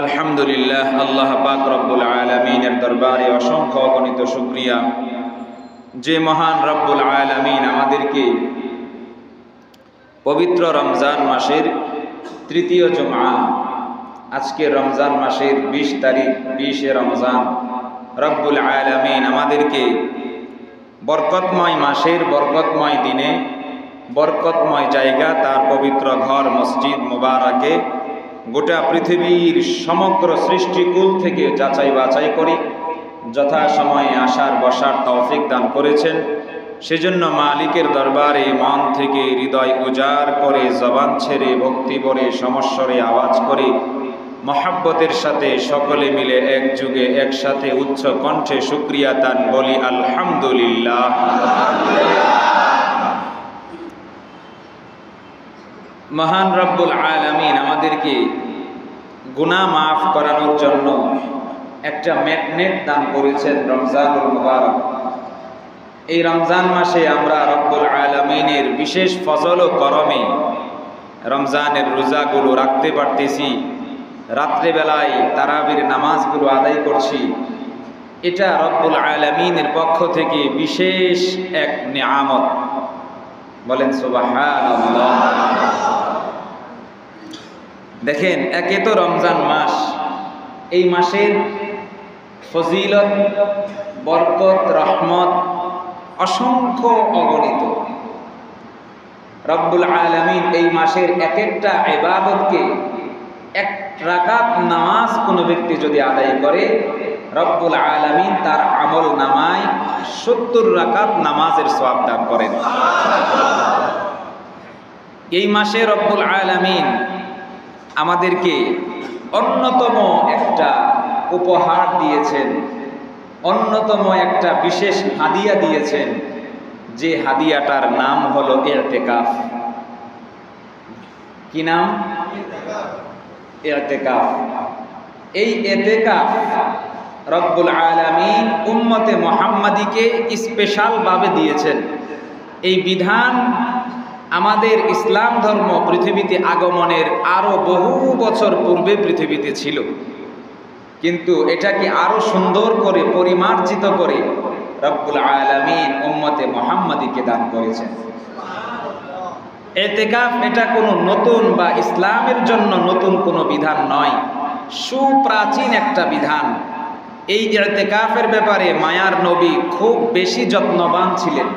আলহামদুলিল্লাহ, আল্লাহ পাক রব্বুল আলামিনের দরবারে অসংখ্য অগণিত শুকরিয়া যে মহান রব্বুল আলামিন আমাদেরকে পবিত্র রমজান মাসের তৃতীয় জুমআ, আজকে রমজান মাসের 20 তারিখ, 20 রমজান, রব্বুল আলামিন আমাদেরকে বরকতময় মাসের বরকতময় দিনে বরকতময় জায়গা, তার পবিত্র ঘর মসজিদ মুবারকে গোটা পৃথিবীর সমগ্র সৃষ্টিকুল থেকে যাচাই বাছাই করে যথাসময়ে আসার বসার তৌফিক দান করেছেন। সেজন্য মালিকের দরবারে মন থেকে হৃদয় উজাড় করে জবান ছেড়ে ভক্তি ভরে সমস্বরে আওয়াজ করে মহাব্বতের সাথে সকলে মিলে এক যুগে একসাথে উচ্চ কণ্ঠে শুকরিয়া দান বলি আলহামদুলিল্লাহ। মহান রব্বুল আলামিন আমাদেরকে গুনাহ মাফ করানোর জন্য একটা ম্যাগনেট দান করেছেন, রমজানুল মুবারক। এই রমজান মাসে আমরা রব্বুল আলামিনের বিশেষ ফজল ও করমে রমজানের রোজাগুলো রাখতে পারতেছি, রাত্রেবেলায় তারাবির নামাজগুলো আদায় করছি। এটা রব্বুল আলামিনের পক্ষ থেকে বিশেষ এক নিয়ামত। বলেন সুবহানাল্লাহ। দেখেন, একে তো রমজান মাস, এই মাসের ফজিলত, বরকত, রহমত অসংখ্য অগণিত। রব্বুল আলামিন এই মাসের এক একটা ইবাদতকে, এক রাকাত নামাজ কোনো ব্যক্তি যদি আদায় করে, রব্বুল আলামিন তার আমল নামায় 70 রাকাত নামাজের সওয়াব দান করেন। এই মাসে রব্বুল আলামিন আমাদেরকে অন্যতম একটা উপহার দিয়েছেন, অন্যতম একটা বিশেষ হাদিয়া দিয়েছেন, যে হাদিয়াটার নাম হলো ইতিকাফ। কি নাম? ইতিকাফ। এই ইতিকাফ রব্বুল আলামিন উম্মতে মুহাম্মাদিকে স্পেশাল ভাবে দিয়েছেন। এই বিধান আমাদের ইসলাম ধর্ম পৃথিবীতে আগমনের আরো বহু বছর পূর্বে পৃথিবীতে ছিল, কিন্তু এটাকে আরো সুন্দর করে পরিমার্জিত করে রব্বুল আলামিন উম্মতে মুহাম্মাদিকে দান করেছেন। ইতিকাফ এটা কোনো নতুন বা ইসলামের জন্য নতুন কোনো বিধান নয়, সুপ্রাচীন একটা বিধান। এই ইতিকাফের ব্যাপারে মায়ার নবী খুব বেশি যত্নবান ছিলেন,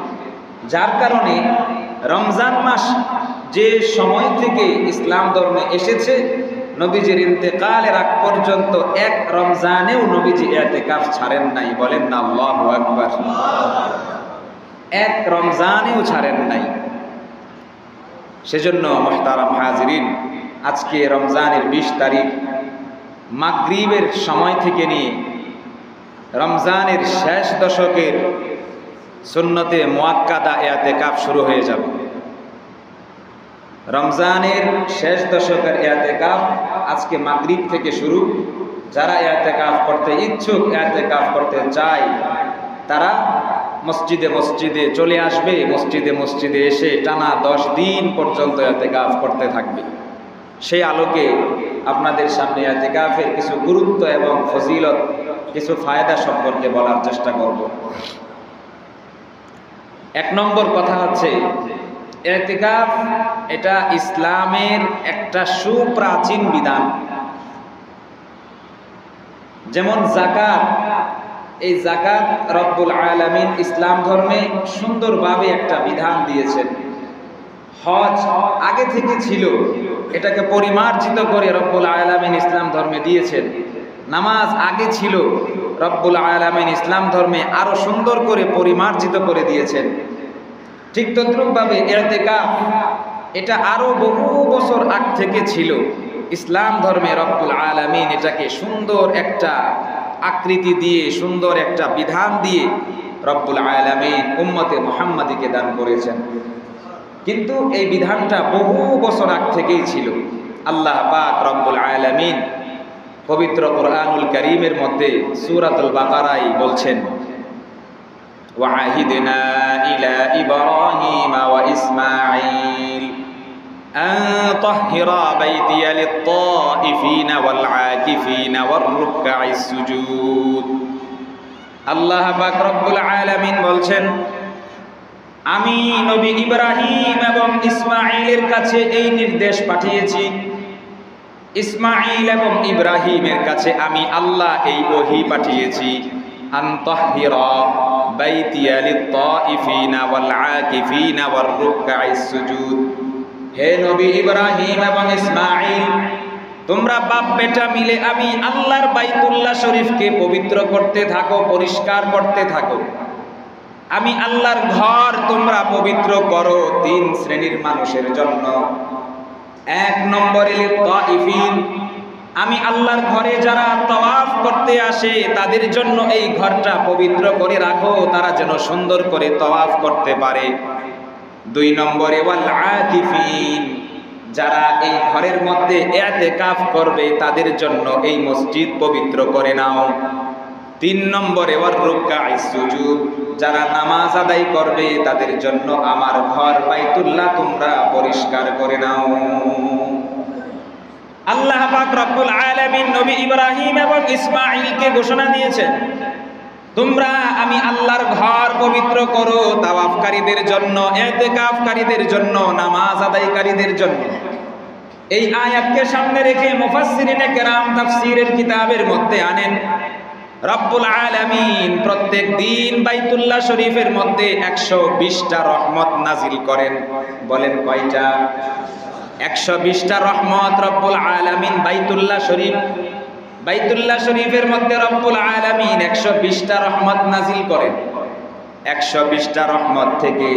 যার কারণে রমজান মাস যে সময় থেকে ইসলাম ধর্মে এসেছে, নবীজির ইন্তেকালের আগ পর্যন্ত এক রমজানেও নবীজি ইতিকাফ ছাড়েন নাই। বলেন না আল্লাহু আকবার। এক রমজানেও ছাড়েন নাই। সেজন্য মুহতারাম হাজিরিন, আজকে রমজানের 20 তারিখ মাগরিবের সময় থেকে নিয়ে রমজানের শেষ দশকের সুন্নতে মুআক্কাদা ইতিকাফ শুরু হয়ে যাবে। রমজানের শেষ দশকের ইতিকাফ আজকে মাগরিব থেকে শুরু। যারা ইতিকাফ করতে ইচ্ছুক, ইতিকাফ করতে চায়, তারা মসজিদে মসজিদে চলে আসবে। মসজিদে মসজিদে এসে টানা 10 দিন পর্যন্ত ইতিকাফ করতে থাকবে। সেই আলোকে আপনাদের সামনে ইতিকাফের কিছু গুরুত্ব এবং ফজিলত, কিছু ফায়দা সম্পর্কে বলার চেষ্টা করব। 1 নম্বর কথা হচ্ছে, ইতিকাফ এটা ইসলামের একটা সুপ্রাচীন বিধান। যেমন যাকাত, এই যাকাত রব্বুল আলামিন ইসলাম ধর্মে সুন্দরভাবে একটা বিধান দিয়েছেন। হজ আগে থেকে ছিল, এটাকে পরিমার্জিত করে রব্বুল আলামিন ইসলাম ধর্মে দিয়েছেন। নামাজ আগে ছিল, রব্বুল আলামিন ইসলাম ধর্মে আরো সুন্দর করে পরিমার্জিত করে দিয়েছেন। ঠিক তদ্রূপভাবে ইতিকাফ এটা আরো বহু বছর আগ থেকে ছিল। ইসলাম ধর্মে রব্বুল আলামিন এটাকে সুন্দর একটা আকৃতি দিয়ে, সুন্দর একটা বিধান দিয়ে রব্বুল আলামিন উম্মতে মুহাম্মাদিকে দান করেছেন। কিন্তু এই বিধানটা বহু বছর আগ থেকেই ছিল। আল্লাহ পাক রব্বুল আলামিন পবিত্র কোরআনুল কারীমের মধ্যে সূরাতুল বাকারায় বলছেন, وعهدنا إلى إبراهيم وإسماعيل তাহহিরা বাইতিয়া লিত-তাইফিনা ওয়াল আকিফিনা ওয়ার রুকআইস সুজুদ। আল্লাহ পাক রব্বুল আলামিন বলছেন, আমি নবী ইব্রাহিম এবং ইসমাঈলের কাছে এই নির্দেশ পাঠিয়েছি। ইসমাঈল এবং ইব্রাহিমের কাছে আমি আল্লাহ এই ওহী পাঠিয়েছি, আন তাহহিরা বাইতিয়া লিত-তাইফিনা ওয়াল আকিফিনা ওয়ার রুকআইস সুজুদ। হে নবী ইব্রাহিম এবং ইসমাঈল, তোমরা বাপ বেটা মিলে আমি আল্লাহর বাইতুল্লাহ শরীফকে পবিত্র করতে থাকো, পরিষ্কার করতে থাকো। আমি আল্লাহর ঘর তোমরা পবিত্র করো তিন শ্রেণীর মানুষের জন্য। এক নম্বরে লিত-তাইফিন, আমি আল্লাহর ঘরে যারা তাওয়াফ করতে আসে তাদের জন্য এই ঘরটা পবিত্র করে রাখো, তারা যেন সুন্দর করে তাওয়াফ করতে পারে। দুই নম্বরে ওয়াল আকিফিন, যারা এই ঘরের মধ্যে ইতিকাফ করবে তাদের জন্য এই মসজিদ পবিত্র করে নাও। তিন নম্বরে ওয়ার রুকআইস সুজুদ, যারা নামাজ আদায় করবে তাদের জন্য আমার ঘর বাইতুল্লাহ তোমরা পরিষ্কার করে নাও। আল্লাহ পাক রব্বুল আলামিন নবী ইব্রাহিম এবং ইসমাঈলকে ঘোষণা দিয়েছেন, তোমরা আমি আল্লাহর ঘর পবিত্র করো তাওয়াফকারীদের জন্য, ইতিকাফকারীদের জন্য, নামাজ আদায়কারীদের জন্য। এই আয়াতকে সামনে রেখে মুফাসসিরিনে কেরাম তাফসীরের কিতাবের মধ্যে আনেন, রব্বুল আলামিন প্রত্যেক দিন বাইতুল্লাহ শরীফের মধ্যে 120টা রহমত নাজিল করেন। বলেন কয়টা? 120টা রহমত রব্বুল আলামিন বাইতুল্লাহ শরীফের মধ্যে রব্বুল আলামিন 120টা রহমত নাজিল করেন। 120টা রহমত থেকে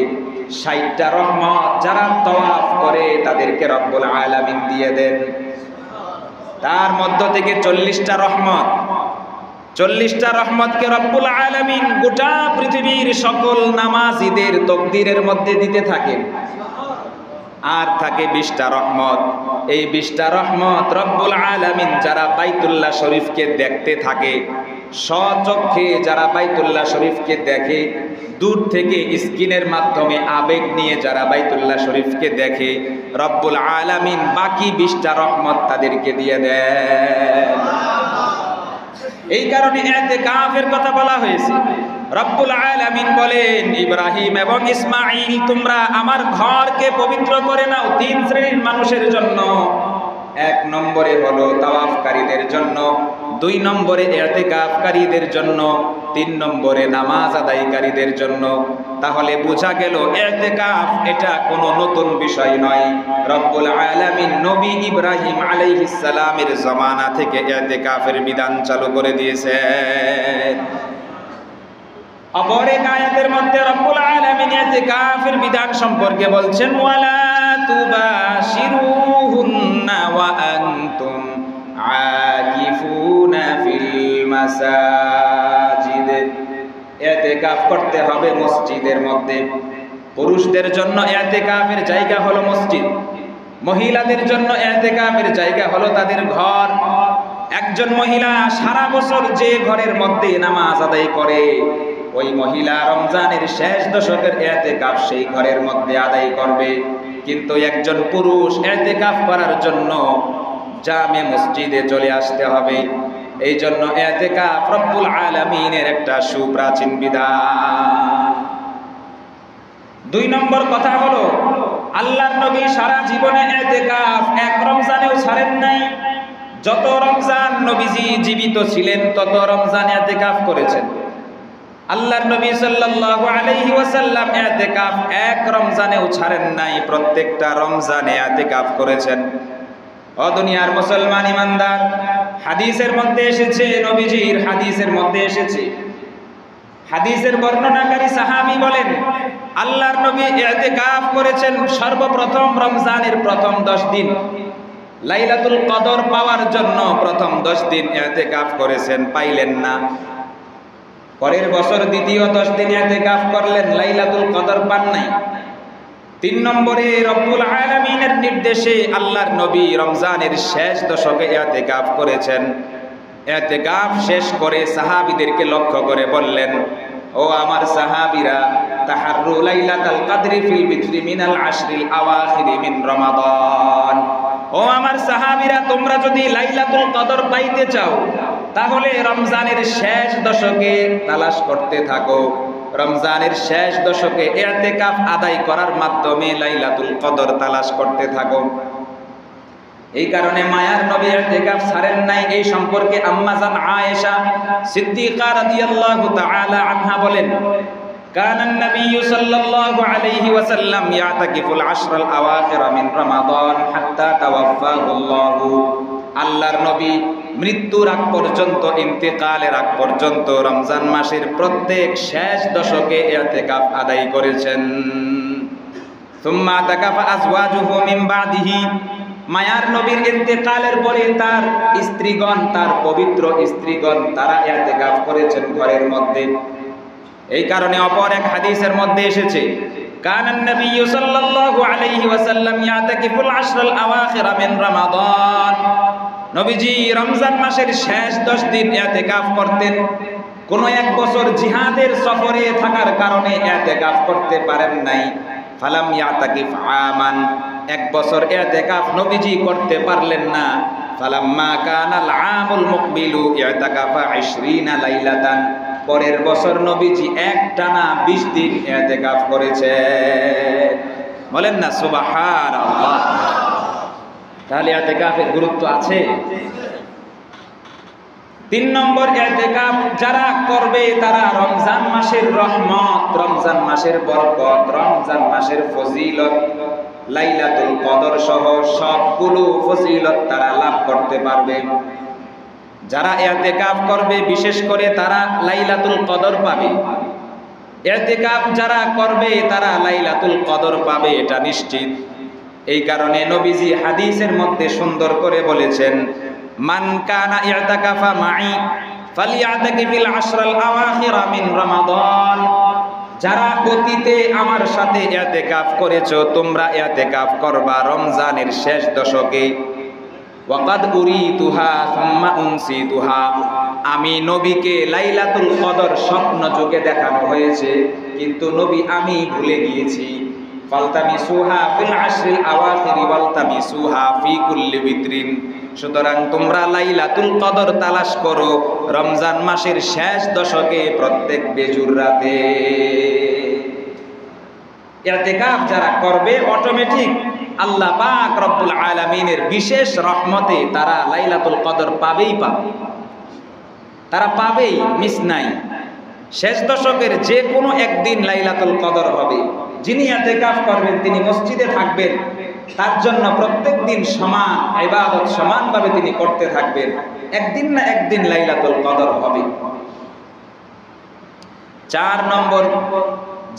60টা রহমত যারা তাওয়াফ করে তাদেরকে রব্বুল আলামিন দিয়ে দেন। তার মধ্য থেকে 40টা রহমতকে রব্বুল আলামিন গোটা পৃথিবীর সকল নামাজীদের তাকদীরের মধ্যে দিতে থাকেন। আর থাকে 20টা রহমত। এই 20টা রহমত রব্বুল আলামিন যারা বাইতুল্লাহ শরীফকে দেখতে থাকে, স্বচক্ষে যারা বাইতুল্লাহ শরীফকে দেখে, দূর থেকে স্ক্রিনের মাধ্যমে আবেগ নিয়ে যারা বাইতুল্লাহ শরীফকে দেখে, রব্বুল আলামিন বাকি 20টা রহমত তাদেরকে দিয়ে দেন। এই কারণে ইতিকাফের কথা বলা হয়েছে। রব্বুল আলামিন বলেন, ইব্রাহিম এবং ইসমাঈল তোমরা আমার ঘরকে পবিত্র করে নাও তিন শ্রেণীর মানুষের জন্য। এক নম্বরে হলো তাওয়াফকারীদের জন্য, দুই নম্বরে ইতিকাফকারীদের জন্য, তিন নম্বরে নামাজ আদায়কারীদের জন্য। তাহলে বোঝা গেল ইতিকাফ এটা কোনো নতুন বিষয় নয়। রব্বুল আলামিন নবী ইব্রাহিম আলাইহিস সালামের জামানা থেকে ইতিকাফের বিধান চালু করে দিয়েছেন। অপর এক আয়াতের মধ্যে রব্বুল আলামিন ইতিকাফের বিধান সম্পর্কে বলছেন, ওয়ালা তুবাশিরুহুন্না ওয়া আনতুম আকিফুনা ফিল মাসাজিদ। ইতিকাফ করতে হবে মসজিদের মধ্যে। পুরুষদের জন্য ইতিকাফের জায়গা হলো মসজিদ, মহিলাদের জন্য ইতিকাফের জায়গা হলো তাদের ঘর। একজন মহিলা সারা বছর যে ঘরের মধ্যে নামাজ আদায় করে, ওই মহিলা রমজানের শেষ দশকের ইতিকাফ সেই ঘরের মধ্যে আদায় করবে। কিন্তু একজন পুরুষ ইতিকাফ করার জন্য জামে মসজিদে চলে আসতে হবে। এই জন্য ইতিকাফ রব্বুল আলামিনের একটা সুপ্রাচীন বিধান। দুই নম্বর কথা হলো, আল্লাহর নবী সারা জীবনে ইতিকাফ এক রমজানেও ছাড়েন নাই। যত রমজান নবীজি জীবিত ছিলেন তত রমজান ইতিকাফ করেছেন। আল্লাহর নবী সাল্লাল্লাহু আলাইহি ওয়াসাল্লাম ইতিকাফ এক রমজানেও ছাড়েন নাই, প্রত্যেকটা রমজানে ইতিকাফ করেছেন। ও দুনিয়ার মুসলমান ইমানদার, হাদিসের মধ্যে এসেছে, নবীজির হাদিসের মধ্যে এসেছে, হাদিসের বর্ণনাকারী সাহাবী বলেন, আল্লাহর নবী ইতিকাফ করেছেন সর্বপ্রথম রমজানের প্রথম 10 দিন। লাইলাতুল কদর পাওয়ার জন্য প্রথম 10 দিন ইতিকাফ করেছেন, পাইলেন না। পরের বছর দ্বিতীয় 10 দিন ইতিকাফ করলেন, লাইলাতুল কদর পান নাই। 3 নম্বরে রব্বুল আলামিনের নির্দেশে আল্লাহর নবী রমজানের শেষ দশকে ইতিকাফ করেছেন। ইতিকাফ শেষ করে সাহাবীদেরকে লক্ষ্য করে বললেন, ও আমার সাহাবীরা, তাহাররু লাইলাতাল কদরি ফিল বিদরি মিনাল আশরিল আওয়াখিরি মিন রমাদান। ও আমার সাহাবীরা, তোমরা যদি লাইলাতুল কদর পাইতে চাও তাহলে রমজানের শেষ দশকে তালাশ করতে থাকো। রমজানের শেষ দশকে ইতিকাফ আদায় করার মাধ্যমে লাইলাতুল কদর তালাশ করতে থাকো। এই কারণে মায়ার নবী ইতিকাফ ছাড়েন নাই। এই সম্পর্কে আম্মা জান আয়েশা সিদ্দিকা রাদিয়াল্লাহু তাআলা আনহা বলেন, কানান নবিয়্যু সাল্লাল্লাহু আলাইহি ওয়াসাল্লাম ইয়াতাকিফুল আশরাল আওয়াখির মিন রমাদান হাত্তা তাওয়াফাহুল্লাহু। আল্লাহর নবী মৃত্যুর আগ পর্যন্ত, ইন্তেকালের আগ পর্যন্ত রমজান মাসের প্রত্যেক শেষ দশকে ইতিকাফ আদায় করেছেন। সুম্মা তাকাফা আজওয়াজুহু মিন বাদিহি। মায়ার নবীর ইন্তেকালের পরে তার স্ত্রীগণ, তার পবিত্র স্ত্রীগণ, তারা ইতিকাফ করেছেন ঘরের মধ্যে। এই কারণে অপর এক হাদিসের মধ্যে এসেছে, কানান নবিয়্যু সাল্লাল্লাহু আলাইহি ওয়াসাল্লাম ইয়াতাকিফুল আশরাল আওয়াখির মিন রমাদান। নবীজি রমজান মাসের শেষ 10 দিন ইতিকাফ করতেন। কোন এক বছর জিহাদের সফরে থাকার কারণে ইতিকাফ করতে পারেন নাই। ফালাম ইয়াতাকিফ আমান, এক বছর ইতিকাফ নবীজি করতে পারলেন না। ফালাম্মা কানাল আমুল মুকবিলু ইতিকাফা 20 লাইলাতান। পরের বছর নবীজি একটানা 20 দিন ইতিকাফ করেছেন। বলেন না সুবহানাল্লাহ। তাহলে ইতিকাফের গুরুত্ব আছে। 3 নম্বর, ইতিকাফ যারা করবে তারা রমজান মাসের রহমত, রমজান মাসের বরকত, রমজান মাসের ফজিলত, লাইলাতুল কদর সহ সবগুলো ফজিলত তারা লাভ করতে পারবে। যারা ইতিকাফ করবে বিশেষ করে তারা লাইলাতুল কদর পাবে। ইতিকাফ যারা করবে তারা লাইলাতুল কদর পাবে, এটা নিশ্চিত। এই কারণে নবীজি হাদিসের মধ্যে সুন্দর করে বলেছেন, মান কানা ইতিকাফা মাই ফালিয়াতাকিফিল আশরাল আওয়াখির মিন রমাদান। যারা অতীতে আমার সাথে ইতিকাফ করেছো, তোমরা ইতিকাফ করবা রমজানের শেষ দশকে। ওয়াকাদ উরিতুহা সুম্মা উনসিতুহা। আমি নবীকে লাইলাতুল কদর স্বপ্ন যোগে দেখানো হয়েছে, কিন্তু নবী আমি ভুলে গিয়েছি। ফালতামিসুহা ফিল আশরিল আওয়াখিরি ওয়ালতামিসুহা ফি কুল্লি বিতরিন। সুতরাং তোমরা লাইলাতুল কদর তালাশ করো রমজান মাসের শেষ দশকে প্রত্যেক বেজুর রাতে। ইতিকাফ যারা করবে অটোমেটিক আল্লাহ পাক রব্বুল আলামিনের বিশেষ রহমতে তারা লাইলাতুল কদর পাবেই পাবে। তারা পাবেই, মিস নাই। শেষ দশকের যে কোনো একদিন লাইলাতুল কদর হবে। যিনি ইতিকাফ করবেন তিনি মসজিদে থাকবেন, তার জন্য প্রত্যেক দিন সমান ইবাদত সমানভাবে তিনি করতে থাকবেন। একদিন না একদিন লাইলাতুল কদর হবে। 4 নম্বর,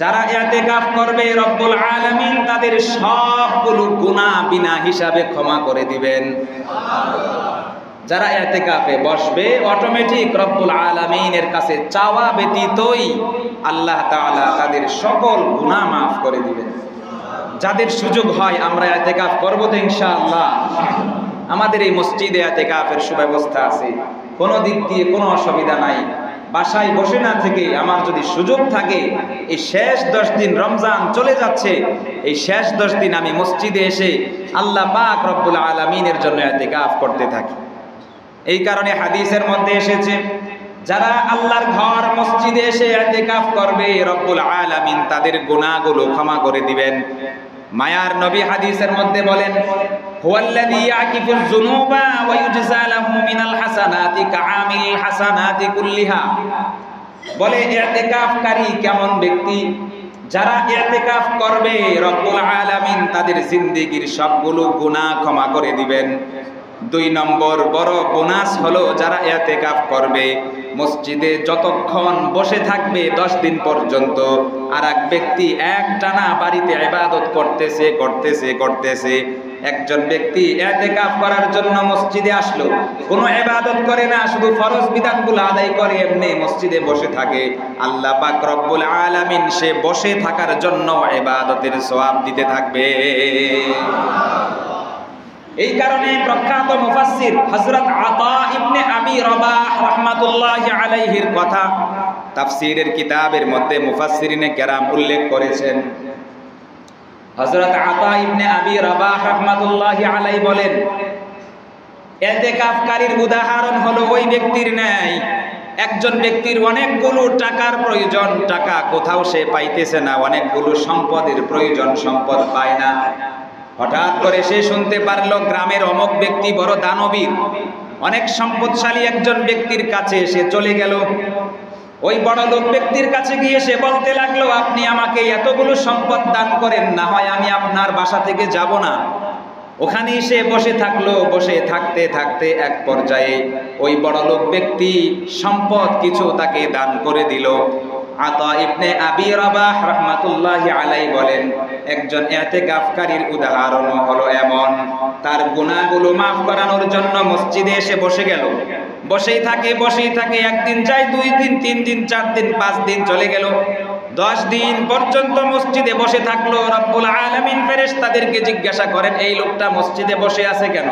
যারা ইতিকাফ করবে রব্বুল আলামিন তাদের সবগুলো গুনাহ বিনা হিসাবে ক্ষমা করে দিবেন। যারা ইতিকাফে বসবে অটোমেটিক রব্বুল আলামিনের কাছে চাওয়া ব্যতীতই আল্লাহ তাআলা তাদের সকল গুনাহ মাফ করে দিবেন। যাদের সুযোগ হয় আমরা ইতিকাফ করব তো ইনশাআল্লাহ। আমাদের এই মসজিদে ইতিকাফের সুব্যবস্থা আছে, কোনো দিক দিয়ে কোনো অসুবিধা নাই। বাসায় বসে না থেকে আমার যদি সুযোগ থাকে, এই শেষ 10 দিন রমজান চলে যাচ্ছে, এই শেষ 10 দিন আমি মসজিদে এসে আল্লাহ পাক রব্বুল আলামিনের জন্য ইতিকাফ করতে থাকি। এই কারণে হাদিসের মধ্যে এসেছে, যারা আল্লাহর ঘর মসজিদে এসে ইতিকাফ করবে রব্বুল আলামিন তাদের গুনাহগুলো ক্ষমা করে দিবেন। মায়ার নবী হাদিসের মধ্যে বলেন, হুয়াল্লাযী ইয়াকিফুয যুনুবা ওয়া ইউজযা লাহু মিনাল হাসানাতি কাআমিল হাসানাতি কুল্লিহা। বলে ইতিকাফকারী কেমন ব্যক্তি? যারা ইতিকাফ করবে রব্বুল আলামিন তাদের জিন্দেগীর সবগুলো গুনাহ ক্ষমা করে দিবেন। 2 নম্বর বড় বোনাস হলো যারা ইতিকাফ করবে মসজিদে যতক্ষণ বসে থাকবে 10 দিন পর্যন্ত, আর এক ব্যক্তি একটানা বাড়িতে ইবাদত করতেছে। একজন ব্যক্তি ইতিকাফ করার জন্য মসজিদে আসলো, কোনো ইবাদত করে না, শুধু ফরজ বিধানগুলো আদায় করে এমনি মসজিদে বসে থাকে। আল্লাহ পাক রব্বুল আলামিন সে বসে থাকার জন্য ইবাদতের সওয়াব দিতে থাকবে। এই কারণে প্রখ্যাত মুফাসসির হযরত আতা ইবনে আবি রবাহ রাহমাতুল্লাহি আলাইহির কথা, তাফসীরের কিতাবের মধ্যে মুফাসসিরিনে কেরাম উল্লেখ করেছেন। হযরত আতা ইবনে আবি রাবাহ রাহমাতুল্লাহি আলাইহি বলেন, ইতিকাফকারীর উদাহরণ হলো ওই ব্যক্তির ন্যায়, একজন ব্যক্তির অনেকগুলো টাকার প্রয়োজন, টাকা কোথাও সে পাইতেছে না, অনেকগুলো সম্পদের প্রয়োজন, সম্পদ পায় না। হঠাৎ করে সে শুনতে পারলো গ্রামের অমুক ব্যক্তি বড় দানবীর, অনেক সম্পদশালী একজন ব্যক্তির কাছে সে চলে গেল। ওই বড় লোক ব্যক্তির কাছে গিয়ে সে বলতে লাগলো, আপনি আমাকে এতগুলো সম্পদ দান করেন, না হয় আমি আপনার বাসা থেকে যাব না। ওখানেই সে বসে থাকলো। বসে থাকতে থাকতে এক পর্যায়ে ওই বড় লোক ব্যক্তি সম্পদ কিছু তাকে দান করে দিল। আতা ইবনে আবি রাবাহ রাহমাতুল্লাহি আলাইহি বলেন, একজন ইতিকাফকারীর উদাহরণ হলো এমন, তার গুনাহগুলো মাফ করানোর জন্য মসজিদে এসে বসে গেল। বসেই থাকে, একদিন যায়, 2 দিন, 3 দিন, 4 দিন, 5 দিন চলে গেল, 10 দিন পর্যন্ত মসজিদে বসে থাকলো। রব্বুল আলামিন ফেরেশতাদেরকে জিজ্ঞাসা করেন, এই লোকটা মসজিদে বসে আছে কেন?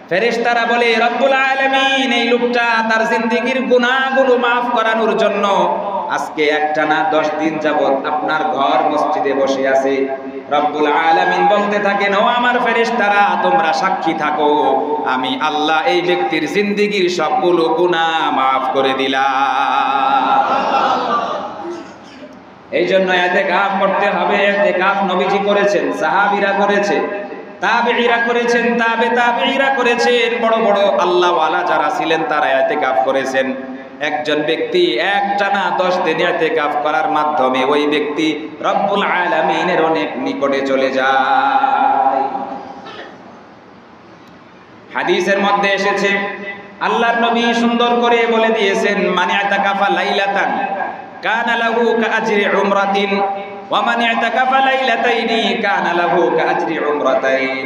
ফেরেশতারা বলে, রব্বুল আলামিন এই লোকটা তার জিন্দেগীর গুনাহগুলো মাফ করানোর জন্য আজকে একটানা 10 দিন যাবত আপনার ঘর মসজিদে বসে আছে। রব্বুল আলামিন বলতে থাকেন, ও আমার ফেরেশতারা, তোমরা সাক্ষী থাকো, আমি আল্লাহ এই ব্যক্তির জিন্দেগীর সবগুলো গুনাহ মাফ করে দিলাম। এই জন্য ইতিকাফ করতে হবে। ইতিকাফ নবীজি করেছেন, সাহাবীরা করেছে, তাবেঈরা করেছেন, তাবেঈরা করেছেন, বড় বড় আল্লাহওয়ালা যারা ছিলেন তারা ইতিকাফ করেছেন। একজন ব্যক্তি একটানা 10 দিন ইতিকাফ করার মাধ্যমে ওই ব্যক্তি রব্বুল আলামিনের অনেক নিকটে চলে যায়। হাদিসের মধ্যে এসেছে, আল্লাহর নবী সুন্দর করে বলে দিয়েছেন, মান ইতাকাফা লাইলাতান কানা লাহু কাআজরি উমরাতিন ওয়া মান ইতাকাফা লাইলাতাইনি কানা লাহু কাআজরি উমরাতাইন।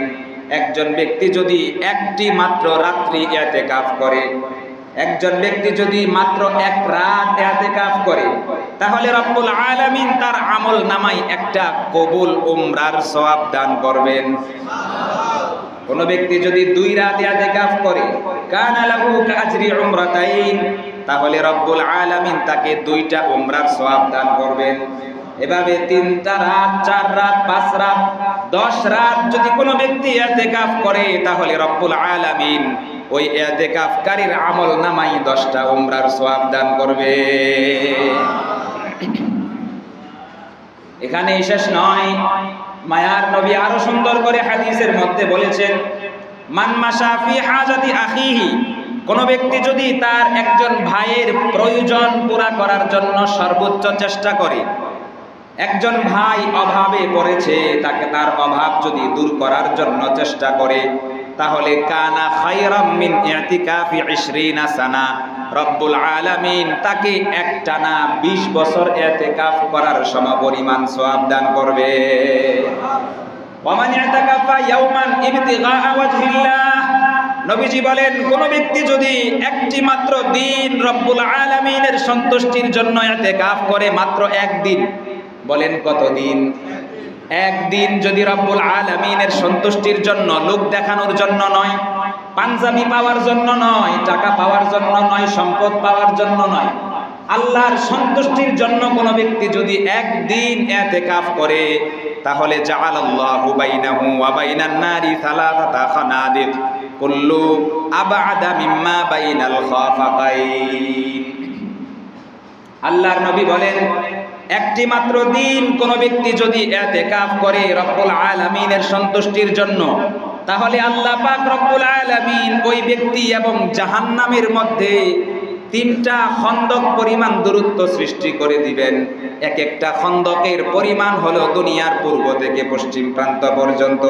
একজন ব্যক্তি যদি একটি মাত্র রাত্রি ইতিকাফ করে, একজন ব্যক্তি যদি মাত্র এক রাত ইতিকাফ করে, তাহলে রব্বুল আলামিন তার আমল নামায় একটা কবুল উমরার সওয়াব দান করবেন। কোন ব্যক্তি যদি 2 রাত ইতিকাফ করে, কানা লাহু কাআজরি উমরাতাইন, তাহলে রব্বুল আলামিন তাকে 2টা উমরার সওয়াব দান করবেন। এভাবে 3টা রাত, 4 রাত, 5 রাত, 10 রাত যদি কোনো ব্যক্তি ইতিকাফ করে, তাহলে রব্বুল আলামিন ওই ইতিকাফকারীর আমল নামায় 10টা উমরার সওয়াব দান করবে। এখানে শেষ নয়, মায়ার নবী আরো সুন্দর করে হাদিসের মধ্যে বলেছেন, মান মাশা ফি হাজাতি আখিহি, কোন ব্যক্তি যদি তার একজন ভাইয়ের প্রয়োজন পুরা করার জন্য সর্বোচ্চ চেষ্টা করে, একজন ভাই অভাবে পড়েছে, তাকে তার অভাব যদি দূর করার জন্য চেষ্টা করে, তাহলে কানা খায়রাম মিন ইতিকাফি 20 সানা, রব্বুল আলামিন তাকে একটানা 20 বছর ইতিকাফ করার সমপরিমাণ সওয়াব দান করবে। ওয়া মান ইতাকাফা ইয়াওমান ইবতিগা ওয়াজহিল্লাহ, নবীজি বলেন, কোন ব্যক্তি যদি একটি মাত্র দিন রব্বুল আলামিনের সন্তুষ্টির জন্য ইতিকাফ করে, মাত্র একদিন, বলেন কত দিন? একদিন যদি রব্বুল আলামিনের সন্তুষ্টির জন্য, লোক দেখানোর জন্য নয়, পাঞ্জাবি পাওয়ার জন্য নয়, টাকা পাওয়ার জন্য নয়, সম্পদ পাওয়ার জন্য নয়, আল্লাহর সন্তুষ্টির জন্য কোন ব্যক্তি যদি একদিন ইতিকাফ করে, তাহলে জাআলাল্লাহু বাইনাহু ওয়া বাইনান নারি সালাসাতা খানাদিক কুল্লু আবআদা মিম্মা বাইনাল খাফাতাইন। আল্লাহর নবী বলেন, একটি মাত্র দিন কোন ব্যক্তি যদি ইতিকাফ করে রব্বুল আলামিনের সন্তুষ্টির জন্য, তাহলে আল্লাহ পাক রব্বুল আলামিন ওই ব্যক্তি এবং জাহান্নামের মধ্যে 3টা খন্দক পরিমাণ দূরত্ব সৃষ্টি করে দিবেন। এক একটা খন্দকের পরিমাণ হলো দুনিয়ার পূর্ব থেকে পশ্চিম প্রান্ত পর্যন্ত।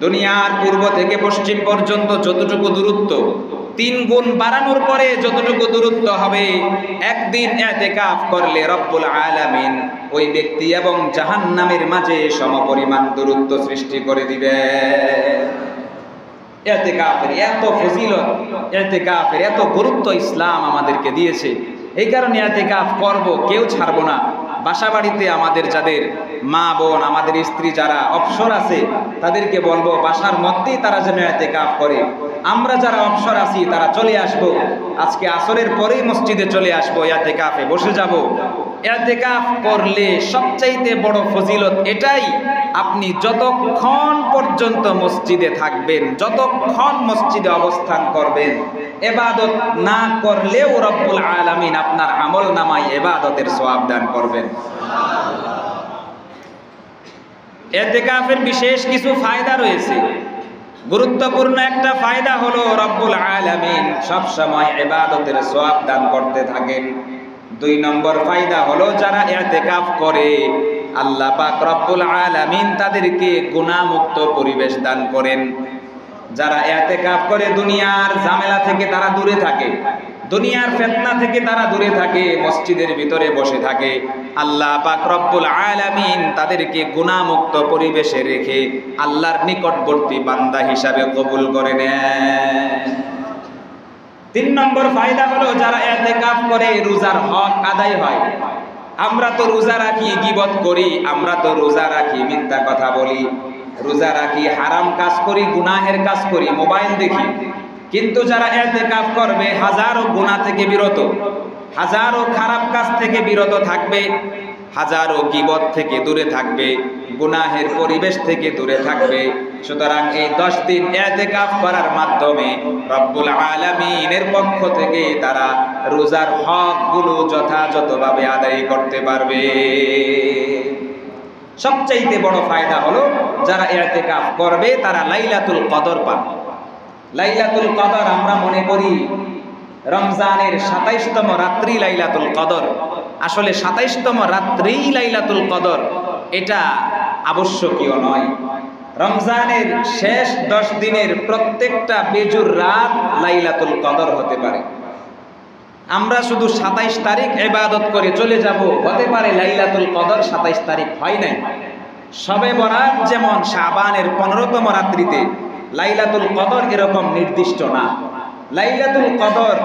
দুনিয়ার পূর্ব থেকে পশ্চিম পর্যন্ত যতটুকু দূরত্ব, 3 গুণ বাড়ানোর পরে যতটুকু দূরত্ব হবে, একদিন ইতিকাফ করলে রব্বুল আলামিন ওই ব্যক্তি এবং জাহান্নামের মাঝে সমপরিমাণ দূরত্ব সৃষ্টি করে দিবে। ইতিকাফের এত ফজিলত, ইতিকাফের এত গুরুত্ব ইসলাম আমাদেরকে দিয়েছে। এই কারণে ইতিকাফ করব, কেউ ছাড়বো না। বাসা বাড়িতে আমাদের যাদের মা বোন, আমাদের স্ত্রী যারা অবসর আছে, তাদেরকে বলবো বাসার মধ্যেই তারা যেন ইতিকাফ করে। আমরা যারা অবসর আছি তারা চলে আসব, আজকে আসরের পরেই মসজিদে চলে আসবো, ইআতেকাফে বসে যাব। ইআতেকাফ করলে সবচাইতে বড় ফজিলত এটাই, আপনি যতক্ষণ পর্যন্ত মসজিদে থাকবেন, যতক্ষণ মসজিদে অবস্থান করবেন, ইবাদত না করলেও রব্বুল আলামিন আপনার আমল নামায় ইবাদতের সওয়াব দান করবেন। ইআতেকাফের বিশেষ কিছু ফায়দা রয়েছে। গুরুত্বপূর্ণ একটা ফায়দা হলো রব্বুল আলামিন সব সময় ইবাদতের সওয়াব দান করতে থাকেন। 2 নম্বর ফায়দা হলো যারা ইআতেকাফ করে আল্লাহ পাক রব্বুল আলামিন তাদেরকে গুনাহমুক্ত পরিবেশ দান করেন। যারা ইআতেকাফ করে দুনিয়ার ঝামেলা থেকে তারা দূরে থাকে, দুনিয়ার ফিতনা থেকে তারা দূরে থাকে, মসজিদের ভিতরে বসে থাকে, আল্লাহ পাক রব্বুল আলামিন তাদেরকে গুনাহমুক্ত পরিবেশে রেখে আল্লাহর নিকটবর্তী বান্দা হিসাবে কবুল করে নেন। 3 নম্বর ফায়দা হলো যারা ইআতেকাফ করে রোজার হক আদায় হয়। আমরা তো রোজা রাখি গীবত করি, আমরা তো রোজা রাখি মিথ্যা কথা বলি, রোজা রাখি হারাম কাজ করি, গুনাহের কাজ করি, মোবাইল দেখি। কিন্তু যারা ইআতেকাফ করবে হাজারো গুনাহ থেকে বিরত, হাজারো খারাপ কাজ থেকে বিরত থাকবে, হাজারো গীবত থেকে দূরে থাকবে, গুনাহের পরিবেশ থেকে দূরে থাকবে। সুতরাং এই 10 দিন ইআতেকাফ করার মাধ্যমে রব্বুল আলামিনের পক্ষ থেকে তারা রোজার হকগুলো যথাযথভাবে আদায় করতে পারবে। সবচাইতে বড় ফায়দা হলো যারা ইআতেকাফ করবে তারা লাইলাতুল কদর পাবে। লাইলাতুল কদর আমরা মনে করি রমজানের 27তম রাত্রি লাইলাতুল কদর, আসলে 27তম রাত্রি লাইলাতুল কদর এটা আবশ্যকীয় নয়। রমজানের শেষ 10 দিনের প্রত্যেকটা বেজুর রাত লাইলাতুল কদর হতে পারে। আমরা শুধু 27 তারিখ ইবাদত করে চলে যাব, হতে পারে লাইলাতুল কদর 27 তারিখ হয় নাই। শবে বরাত যেমন শাবানের 15তম রাত্রিতে, লাইলাতুল কদর এরকম নির্দিষ্ট না। লাইলাতুল কদর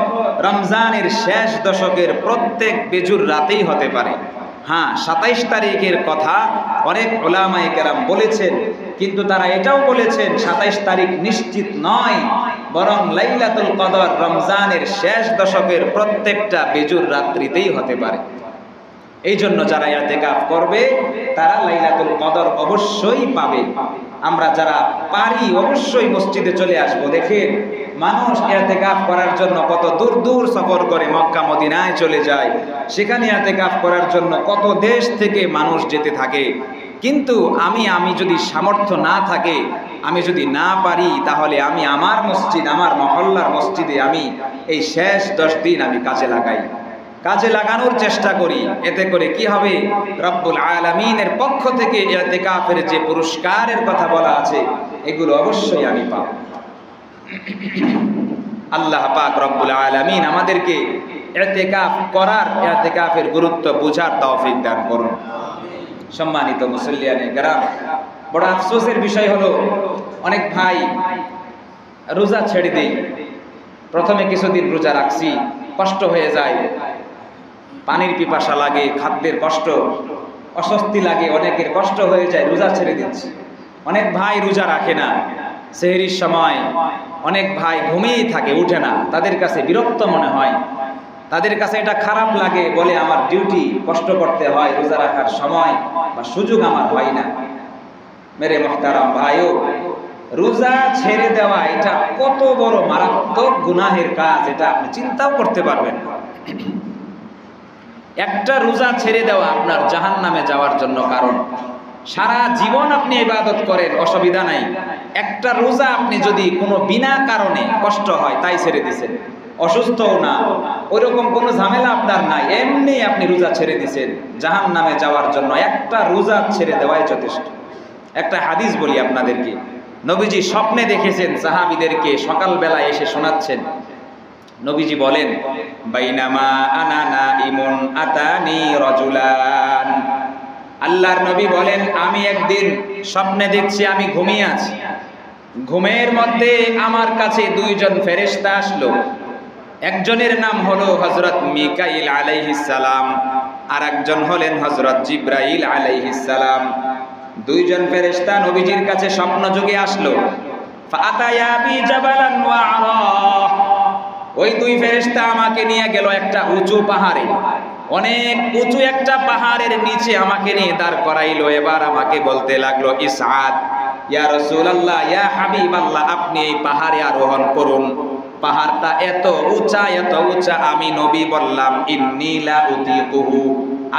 রমজানের শেষ দশকের প্রত্যেক বেজুর রাতেই হতে পারে। হ্যাঁ, 27 তারিখের কথা অনেক উলামায়ে কেরাম বলেছেন, কিন্তু তারা এটাও বলেছেন 27 তারিখ নিশ্চিত নয়, বরং লাইলাতুল কদর রমজানের শেষ দশকের প্রত্যেকটা বেজুর রাত্রিতেই হতে পারে। এই জন্য যারা ইআতেকাফ করবে তারা লাইলাতুল কদর অবশ্যই পাবে। আমরা যারা পারি অবশ্যই মসজিদে চলে আসবো। দেখেন মানুষ ইআতেকাফ করার জন্য কত দূর দূর সফর করে মক্কা মদিনায় চলে যায়, সেখানে ইআতেকাফ করার জন্য কত দেশ থেকে মানুষ যেতে থাকে। কিন্তু আমি যদি সামর্থ্য না থাকে, আমি যদি না পারি, তাহলে আমি আমার মসজিদ, আমার মহল্লার মসজিদে আমি এই শেষ 10 দিন আমি কাজে লাগানোর চেষ্টা করি। এতে করে কি হবে, রব্বুল আলামিনের পক্ষ থেকে ইআতেকাফের যে পুরস্কারের কথা বলা আছে এগুলো অবশ্যই আমি পাব। আল্লাহ পাক রব্বুল আলামিন আমাদেরকে ইআতেকাফ করার, ইআতেকাফের গুরুত্ব বোঝার তৌফিক দান করুন। সম্মানিত মুসল্লিয়ানে কেরাম, বড় আফসোসের বিষয় হলো অনেক ভাই রোজা ছেড়ে দেয়। প্রথমে কিছুদিন রোজা রাখছি, কষ্ট হয়ে যায়, পানির পিপাসা লাগে, খাদ্যের কষ্ট, অস্বস্তি লাগে, অনেকের কষ্ট হয়ে যায়, রোজা ছেড়ে দিচ্ছে। অনেক ভাই রোজা রাখে না, সেহরির সময় অনেক ভাই ঘুমিয়েই থাকে, উঠে না। তাদের কাছে বিরক্ত মনে হয়, তাদের কাছে এটা খারাপ লাগে, বলে আমার ডিউটি, কষ্ট করতে হয়, রোজা রাখার সময় বা সুযোগ আমার হয় না। মেরে মুহতারাম ভাইও, রোজা ছেড়ে দেওয়া এটা কত বড় মারাত্মক গুনাহের কাজ, এটা আপনি চিন্তাও করতে পারবেন না। একটা রোজা ছেড়ে দেওয়া আপনার জাহান্নামে যাওয়ার জন্য কারণ। সারা জীবন আপনি ইবাদত করেন, অসুবিধা নাই। একটা রোজা আপনি যদি কোনো বিনা কারণে কষ্ট হয় তাই ছেড়ে দিছেন, অসুস্থও না, ওইরকম কোনো ঝামেলা আপনার নাই, এমনি আপনি রোজা ছেড়ে দিছেন, জাহান্নামে যাওয়ার জন্য একটা রোজা ছেড়ে দেওয়াই যথেষ্ট। একটা হাদিস বলি আপনাদেরকে, নবীজি স্বপ্নে দেখেছেন সাহাবীদেরকে সকালবেলা এসে শোনাচ্ছেন। নবীজি বলেন, বাইনামা আনা নাইমুন আতানি রাজুলান। আল্লাহর নবী বলেন, আমি একদিন স্বপ্নে দেখছি আমি ঘুমিয়ে আছি, ঘুমের মধ্যে আমার কাছে 2 জন ফেরেশতা আসলো। একজনের নাম হলো হযরত মিকাইল আলাইহিস সালাম, আর একজন হলেন হযরত জিবরাইল আলাইহিস সালাম। 2 জন ফেরেশতা নবীজির কাছে স্বপ্নযোগে আসলো। ফাআতায়া বি জাবালান ওয়া আরা, ওই দুই ফেরেশতা আমাকে নিয়ে গেল একটা উঁচু পাহাড়ে, অনেক উঁচু একটা পাহাড়ের নিচে আমাকে নিয়ে দাঁড় করাইলো। এবার আমাকে বলতে লাগলো, ইসআদ ইয়া রাসূলুল্লাহ, ইয়া হাবিবাল্লাহ, আপনি এই পাহাড়ে আরোহণ করুন। পাহাড়টা এত উঁচা, আমি নবী বললাম, ইন্নী লা উতিকুহু,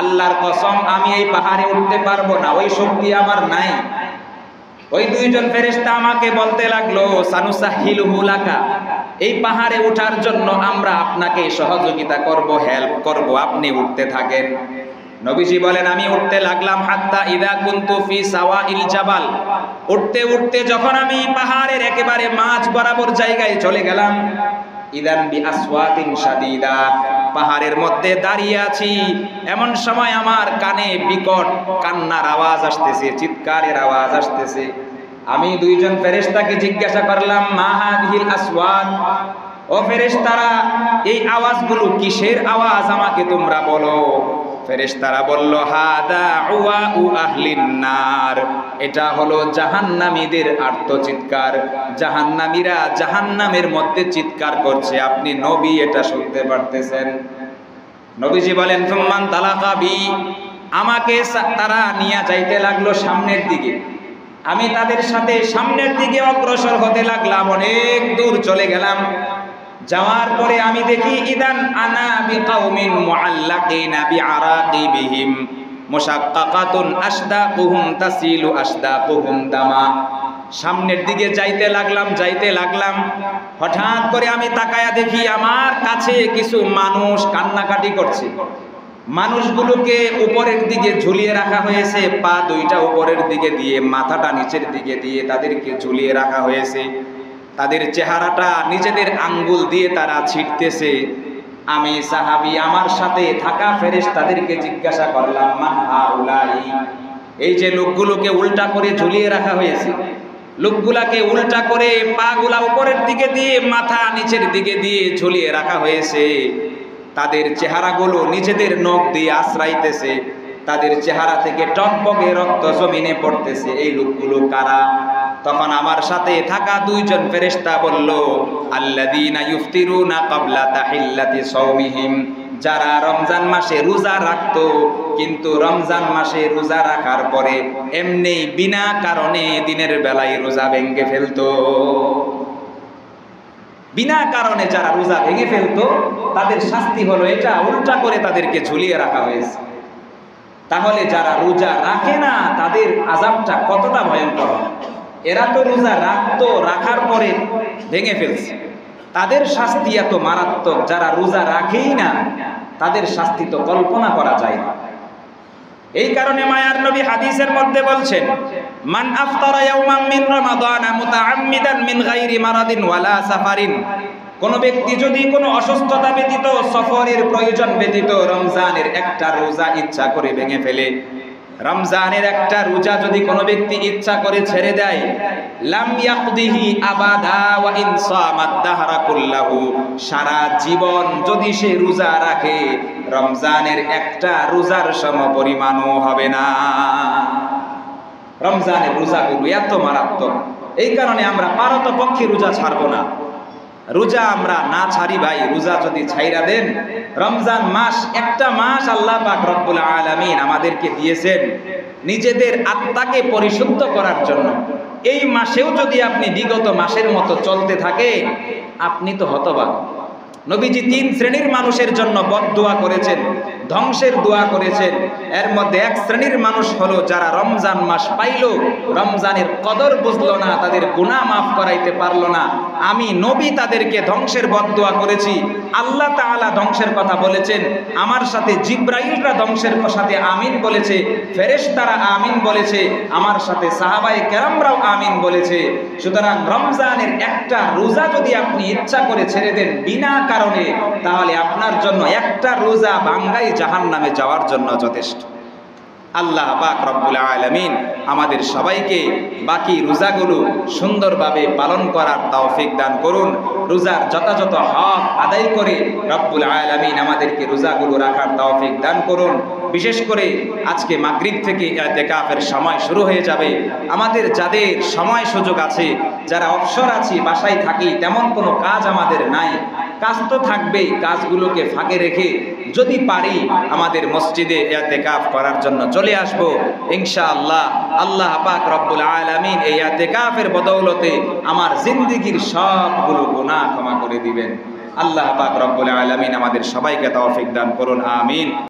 আল্লাহর কসম আমি এই পাহাড়ে উঠতে পারবো না, ওই শক্তি আমার নাই। ওই দুইজন ফেরেশতা আমাকে বলতে লাগলো, সানুসাহিলুহু লাকা, এই পাহাড়ে ওঠার জন্য আমরা আপনাকে সহযোগিতা করব, হেল্প করব, আপনি উঠতে থাকেন। নবীজি বলেন, আমি উঠতে লাগলাম। হাত্তা ইদা কুনতু ফি সাওয়াইল জাবাল, উঠতে উঠতে যখন আমি পাহাড়ের একেবারে মাঝ বরাবর জায়গায় চলে গেলাম, ইদান বি আসওয়াতিন শাদীদা, পাহাড়ের মধ্যে দাঁড়িয়ে আছি, এমন সময় আমার কানে বিকট কান্নার আওয়াজ আসতেছে, চিৎকারের আওয়াজ আসতেছে। আমি দুইজন ফেরেশতাকে জিজ্ঞাসা করলাম, মা হাদিহিল আসওয়াত, ও ফেরেশতারা, এই আওয়াজগুলো কিসের আওয়াজ, আমাকে তোমরা বলো। ফেরেশতারা বলল, হাদা উওয়াউ আহলিন নার, এটা হলো জাহান্নামীদের আর্তচিৎকার, জাহান্নামীরা জাহান্নামের মধ্যে চিৎকার করছে, আপনি নবী এটা শুনতে পারতেছেন। নবীজি বলেন, সুম্মান তালাকা বি, আমাকে তারা নিয়ে যাইতে লাগলো সামনের দিকে। আমি তাদের সাথে সামনের দিকে অগ্রসর হতে লাগলাম, অনেক দূর চলে গেলাম। যাওয়ার পরে আমি দেখি, ইদান আনা বিকাউমিন মুআল্লাকিনা বিআরাকিবিহিম মুশাক্কাকাতুন আশদাকুহুম তাসিলু আশদাকুহুম দামা। সামনের দিকে যাইতে লাগলাম, হঠাৎ করে আমি তাকায়া দেখি আমার কাছে কিছু মানুষ কান্নাকাটি করছে। মানুষগুলোকে উপরের দিকে ঝুলিয়ে রাখা হয়েছে, পা দুইটা উপরের দিকে দিয়ে, মাথাটা নিচের দিকে দিয়ে তাদেরকে ঝুলিয়ে রাখা হয়েছে। তাদের চেহারাটা নিজেদের আঙ্গুল দিয়ে তারা ছিটতেছে। আমি সাহাবী আমার সাথে থাকা ফেরেশতাদেরকে জিজ্ঞাসা করলাম, মান হাউলাই, এই যে লোকগুলোকে উল্টা করে ঝুলিয়ে রাখা হয়েছে, লোকগুলাকে উল্টা করে পাগুলা উপরের দিকে দিয়ে মাথা নিচের দিকে দিয়ে ঝুলিয়ে রাখা হয়েছে, তাদের চেহারাগুলো নিজেদের নখ দিয়ে আশ্রাইতেছে, তাদের চেহারা থেকে টকবকে রক্ত জমিনে পড়তেছে, এই লোকগুলো কারা? তখন আমার সাথে থাকা দুইজন ফেরেশতা বলল, আল্লাযীনা ইফতিরুনা ক্বাবলা তাহিল্লাতি সাওমিহিম, যারা রমজান মাসে রোজা রাখতো, কিন্তু রমজান মাসে রোজা রাখার পরে এমনি বিনা কারণে দিনের বেলায় রোজা ভেঙে ফেলতো। বিনা কারণে যারা রোজা ভেঙে ফেলতো তাদের শাস্তি হলো এটা, উল্টা করে তাদেরকে ঝুলিয়ে রাখা হয়েছে। তাহলে যারা রোজা রাখে না তাদের আযাবটা কতটা ভয়ঙ্কর। এরা তো রোজা রাখতো, রাখার পরে ভেঙে ফেলছে, তাদের শাস্তি এত মারাত্মক। যারা রোজা রাখেই না তাদের শাস্তি তো কল্পনা করা যায় না। এই কারণে মায়ার নবী হাদিসের মধ্যে বলছেন, মান আফতারা ইয়াওমান মিন রমাদান মুতাআম্মিদান মিন গায়রি মারাদিন ওয়ালা সাফারিন, কোন ব্যক্তি যদি কোনো অসুস্থতা ব্যতীত, সফরের প্রয়োজন ব্যতীত রমজানের একটা রোজা ইচ্ছা করে ভেঙে ফেলে, রমজানের একটা রোজা যদি কোনো ব্যক্তি ইচ্ছা করে ছেড়ে দেয়, লাম ইয়াকদিহি আবাদা ওয়া ইন সামাদ দাহরা কুল্লাহু, সারা জীবন যদি সে রোজা রাখে রমজানের একটা রোজার সমপরিমাণও হবে না। রমজানের রোজাগুলো এত মারাত্মক, এই কারণে আমরা পারতপক্ষে রোজা ছাড়বো না। রোজা আমরা না ছাড়ি ভাই, রোজা যদি ছাইরা দেন, রমজান মাস একটা মাস আল্লাহ পাক রব্বুল আলামিন আমাদেরকে দিয়েছেন নিজেদের আত্মাকে পরিশুদ্ধ করার জন্য। এই মাসেও যদি আপনি বিগত মাসের মতো চলতে থাকে, আপনি তো হতবাক। নবীজি 3 শ্রেণীর মানুষের জন্য বদদুয়া করেছেন, ধ্বংসের দোয়া করেছেন। এর মধ্যে এক শ্রেণীর মানুষ হলো যারা রমজান মাস পাইল, রমজানের কদর বুঝলো না, তাদের গুনাহ মাফ করাইতে পারলো না। আমি নবী তাদেরকে ধ্বংসের বদদুয়া করেছি। আল্লাহ তাআলা ধ্বংসের কথা বলেছেন, আমার সাথে জিব্রাইলরা ধ্বংসের সাথে আমিন বলেছে, ফেরেশতারা আমিন বলেছে, আমার সাথে সাহাবায়ে কেরামরাও আমিন বলেছে। সুতরাং রমজানের একটা রোজা যদি আপনি ইচ্ছা করে ছেড়ে দেন বিনা কারণে, তাহলে আপনার জন্য একটা রোজা ভাঙ্গাই জাহান্নামে যাওয়ার জন্য যথেষ্ট। আল্লাহ পাক রব্বুল আলামিন আমাদের সবাইকে বাকি রোজাগুলো সুন্দরভাবে পালন করার তৌফিক দান করুন। রোজার যথাযথ হক আদায় করে রব্বুল আলামিন আমাদেরকে রোজাগুলো রাখার তৌফিক দান করুন। বিশেষ করে আজকে মাগরিব থেকে ইতিকাফের সময় শুরু হয়ে যাবে। আমাদের যাদের সময় সুযোগ আছে, যারা অবসর আছি, বাসায় থাকি, তেমন কোনো কাজ আমাদের নাই, কাজ তো থাকবেই, কাজগুলোকে ফাঁকে রেখে যদি পারি আমাদের মসজিদে ইতিকাফ করার জন্য চলে আসব ইনশাআল্লাহ। আল্লাহ পাক রব্বুল আলামিন এই ইতিকাফের বদৌলতে আমার জিন্দেগীর সবগুলো গুনাহ ক্ষমা করে দিবেন। আল্লাহ পাক রব্বুল আলামিন আমাদের সবাইকে তৌফিক দান করুন, আমিন।